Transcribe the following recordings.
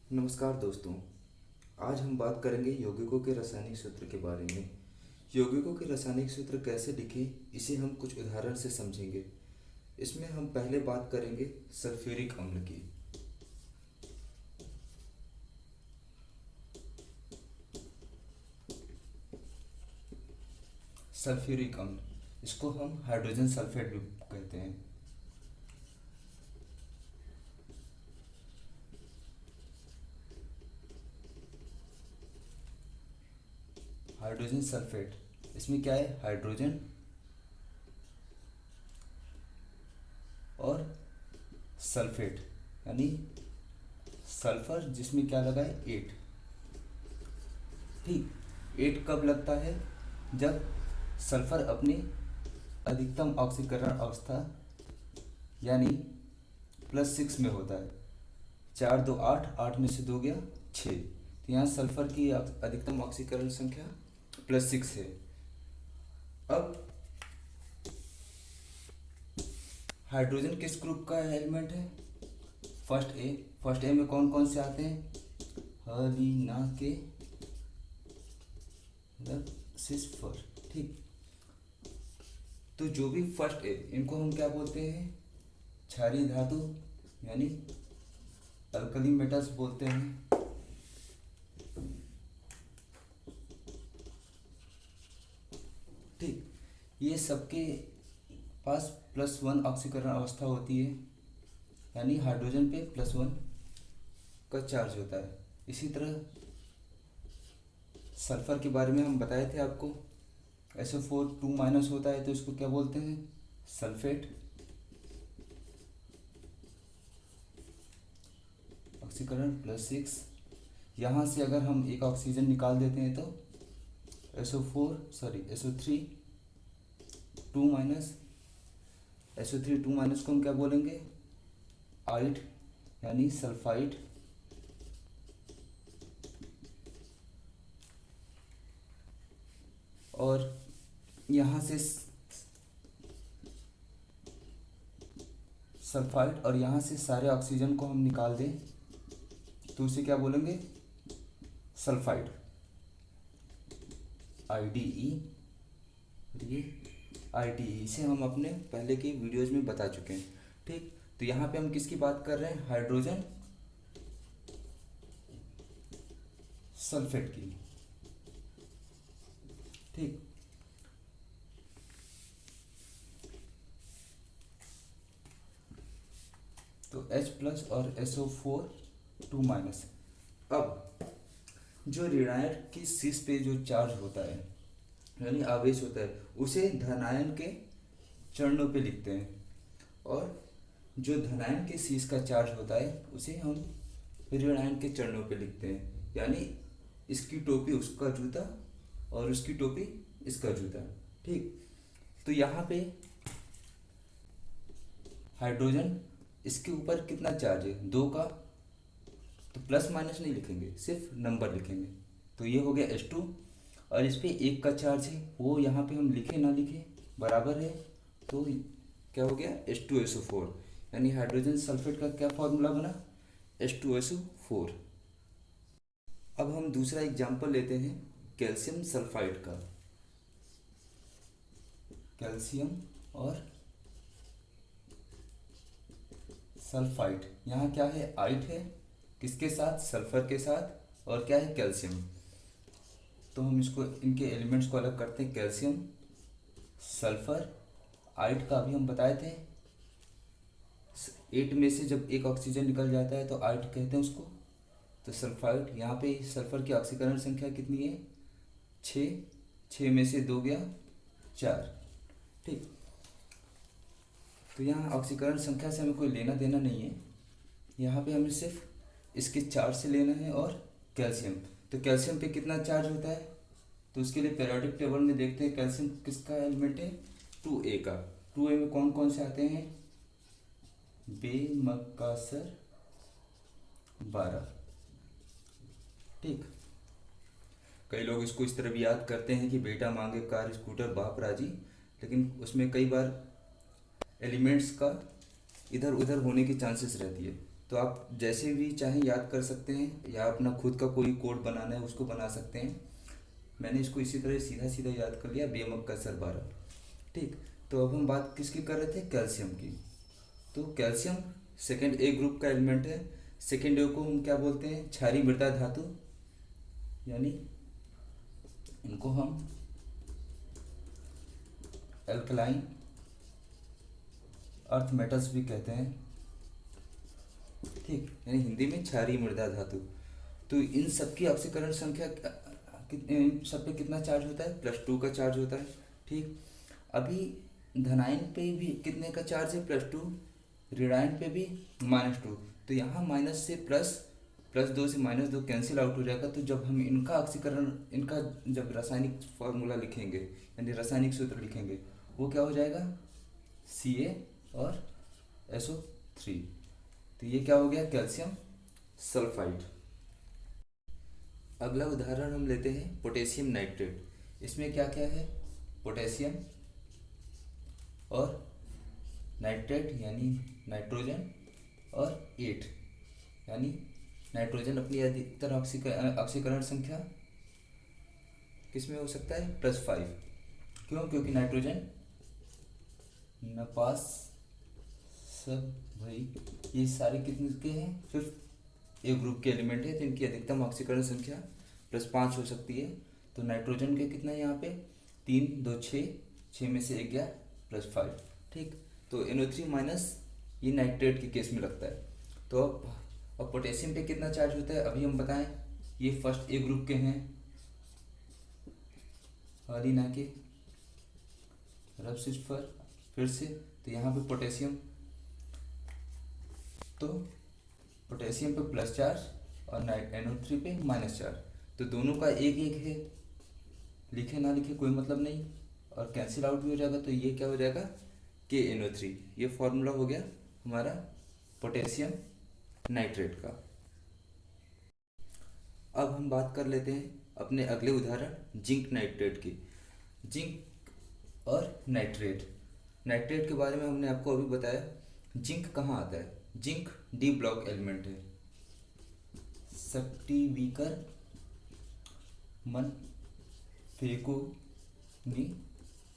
नमस्कार दोस्तों। आज हम बात करेंगे यौगिकों के रासायनिक सूत्र के बारे में। यौगिकों के रासायनिक सूत्र कैसे लिखें, इसे हम कुछ उदाहरण से समझेंगे। इसमें हम पहले बात करेंगे सल्फ्यूरिक अम्ल की। सल्फ्यूरिक अम्ल, इसको हम हाइड्रोजन सल्फेट भी कहते हैं। हाइड्रोजन सल्फेट, इसमें क्या है, हाइड्रोजन और सल्फेट यानी सल्फर, जिसमें क्या लगा है, 8। ठीक, 8 कब लगता है, जब सल्फर अपनी अधिकतम ऑक्सीकरण अवस्था यानी +6 में होता है। 4 2 8, 8 में से 2 गया 6, तो यहाँ सल्फर की अधिकतम ऑक्सीकरण संख्या +6 है। अब हाइड्रोजन किस ग्रुप का एलिमेंट है, फर्स्ट ए में कौन कौन से आते हैं, हलीना के मतलब सिस्फर। ठीक, तो जो भी फर्स्ट ए, इनको हम क्या बोलते हैं, क्षारीय धातु यानी अल्कली मेटल्स बोलते हैं। ठीक, ये सबके पास +1 ऑक्सीकरण अवस्था होती है, यानी हाइड्रोजन पे +1 का चार्ज होता है। इसी तरह सल्फर के बारे में हम बताए थे आपको, SO4 2- होता है, तो इसको क्या बोलते हैं, सल्फेट। ऑक्सीकरण +6, यहाँ से अगर हम एक ऑक्सीजन निकाल देते हैं तो SO3 2-, SO3 2- को हम क्या बोलेंगे, आइड यानी सल्फाइड। और यहाँ से सल्फाइड, और यहाँ से सारे ऑक्सीजन को हम निकाल दें तो उसे क्या बोलेंगे, सल्फाइड, IDE। ये IDE से हम अपने पहले की वीडियोज में बता चुके हैं। ठीक, तो यहाँ पे हम किसकी बात कर रहे हैं, हाइड्रोजन सल्फेट की। ठीक, तो H+ और SO4 2-। अब जो ऋणायन की शीर्ष पे जो चार्ज होता है यानी आवेश होता है, उसे धनायन के चरणों पे लिखते हैं, और जो धनायन के शीर्ष का चार्ज होता है उसे हम ऋणायन के चरणों पे लिखते हैं। यानी इसकी टोपी उसका जूता और उसकी टोपी इसका जूता। ठीक, तो यहाँ पे हाइड्रोजन, इसके ऊपर कितना चार्ज है, 2 का, तो +- नहीं लिखेंगे, सिर्फ नंबर लिखेंगे। तो ये हो गया H2, और इस पे 1 का चार्ज है, वो यहाँ पे हम लिखे ना लिखे बराबर है, तो क्या हो गया, H2SO4। यानी हाइड्रोजन सल्फेट का क्या फॉर्मूला बना, H2SO4। अब हम दूसरा एग्जाम्पल लेते हैं कैल्शियम सल्फाइड का। कैल्शियम और सल्फाइड, यहाँ क्या है, आइड है, किसके साथ, सल्फर के साथ, और क्या है, कैल्शियम। तो हम इसको, इनके एलिमेंट्स को अलग करते हैं, कैल्शियम, सल्फर, आइड का अभी हम बताए थे, 8 में से जब एक ऑक्सीजन निकल जाता है तो आइड कहते हैं उसको। तो सल्फाइड, यहाँ पे सल्फर की ऑक्सीकरण संख्या कितनी है, 6, 6 में से 2 गया 4। ठीक, तो यहाँ ऑक्सीकरण संख्या से हमें कोई लेना देना नहीं है, यहाँ पे हमें सिर्फ इसके चार्ज से लेना है। और कैल्शियम, तो कैल्शियम पे कितना चार्ज होता है, तो उसके लिए पीरियोडिक टेबल में देखते हैं कैल्शियम किसका एलिमेंट है, 2A का। 2A में कौन कौन से आते हैं, बेमकासर 12। ठीक, कई लोग इसको इस तरह भी याद करते हैं कि बेटा मांगे कार स्कूटर बाप राजी, लेकिन उसमें कई बार एलिमेंट्स का इधर उधर होने की चांसेस रहती है। तो आप जैसे भी चाहें याद कर सकते हैं, या अपना खुद का कोई कोड बनाना है उसको बना सकते हैं। मैंने इसको इसी तरह सीधा सीधा याद कर लिया, बेमक का सर 12। ठीक, तो अब हम बात किसकी कर रहे थे, कैल्शियम की। तो कैल्शियम सेकेंड ए ग्रुप का एलिमेंट है। सेकेंड ए को हम क्या बोलते हैं, क्षारीय मृदा धातु, यानी इनको हम एल्कलाइन अर्थ मेटल्स भी कहते हैं। ठीक, यानी हिंदी में क्षारीय मृदा धातु। तो इन सबकी ऑक्सीकरण संख्या इन सब पे कितना चार्ज होता है, +2 का चार्ज होता है। ठीक, अभी धनायन पे भी कितने का चार्ज है, +2, ऋणायन पे भी -2। तो यहाँ माइनस से प्लस, +2 से -2 कैंसिल आउट हो जाएगा। तो जब हम इनका ऑक्सीकरण, इनका जब रासायनिक फॉर्मूला लिखेंगे यानी रासायनिक सूत्र लिखेंगे, वो क्या हो जाएगा, Ca और SO3। तो ये क्या हो गया, कैल्शियम सल्फाइड। अगला उदाहरण हम लेते हैं पोटेशियम नाइट्रेट। इसमें क्या क्या है, पोटेशियम और नाइट्रेट यानी नाइट्रोजन, और 8 यानी नाइट्रोजन अपनी अधिकतर ऑक्सीकरण संख्या किसमें हो सकता है, +5। क्यों, क्योंकि नाइट्रोजन नपास सब भाई ये सारे कितने के हैं, 5th ए ग्रुप के एलिमेंट है, तो इनकी अधिकतम ऑक्सीकरण संख्या +5 हो सकती है। तो नाइट्रोजन के कितना है यहाँ पे, 3 2 6, 6 में से 1 गया, +5। ठीक, तो NO3 माइनस ये नाइट्रेट के केस में लगता है। तो अब पोटेशियम पे कितना चार्ज होता है, अभी हम बताएं। ये फर्स्ट ए ग्रुप के हैं, हरी ना के रब स्विच पर फिर से। तो यहाँ पे पोटेशियम, तो पोटेशियम पे प्लस चार्ज और NO3 पे -4। तो दोनों का 1 1 है, लिखे ना लिखे कोई मतलब नहीं, और कैंसिल आउट भी हो जाएगा। तो ये क्या हो जाएगा, KNO3। ये फॉर्मूला हो गया हमारा पोटेशियम नाइट्रेट का। अब हम बात कर लेते हैं अपने अगले उदाहरण जिंक नाइट्रेट की। जिंक और नाइट्रेट, नाइट्रेट के बारे में हमने आपको अभी बताया। जिंक कहाँ आता है, जिंक D ब्लॉक एलिमेंट है। सक्टिवीकर मन फेको नी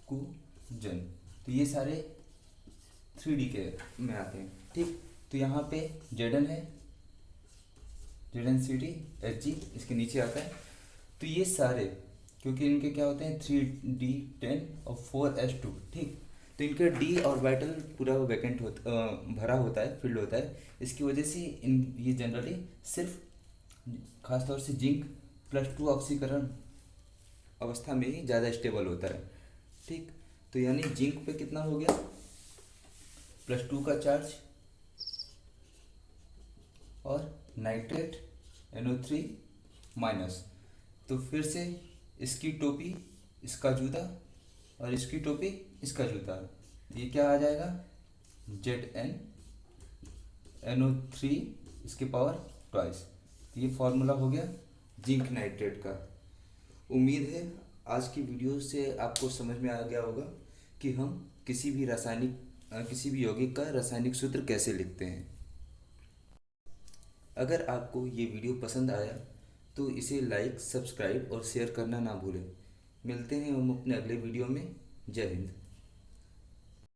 कुजन, तो ये सारे 3D के में आते हैं। ठीक, तो यहाँ पे Zn है, ZnCd Hg इसके नीचे आता है। तो ये सारे, क्योंकि इनके क्या होते हैं 3D10 और 4s2। ठीक, तो इनका डी ऑर्बिटल पूरा वैकेंट भरा होता है, फिल्ड होता है। इसकी वजह से ये जनरली सिर्फ खासतौर से जिंक +2 ऑक्सीकरण अवस्था में ही ज़्यादा स्टेबल होता है। ठीक, तो यानी जिंक पे कितना हो गया, +2 का चार्ज, और नाइट्रेट NO3 माइनस। तो फिर से इसकी टोपी इसका जूता, और इसकी टोपी इसका जूता, ये क्या आ जाएगा, Zn NO3 इसके पावर 2। ये फॉर्मूला हो गया जिंक नाइट्रेट का। उम्मीद है आज की वीडियो से आपको समझ में आ गया होगा कि हम किसी भी यौगिक का रासायनिक सूत्र कैसे लिखते हैं। अगर आपको ये वीडियो पसंद आया तो इसे लाइक, सब्सक्राइब और शेयर करना ना भूलें। मिलते हैं हम अपने अगले वीडियो में। जय हिंद।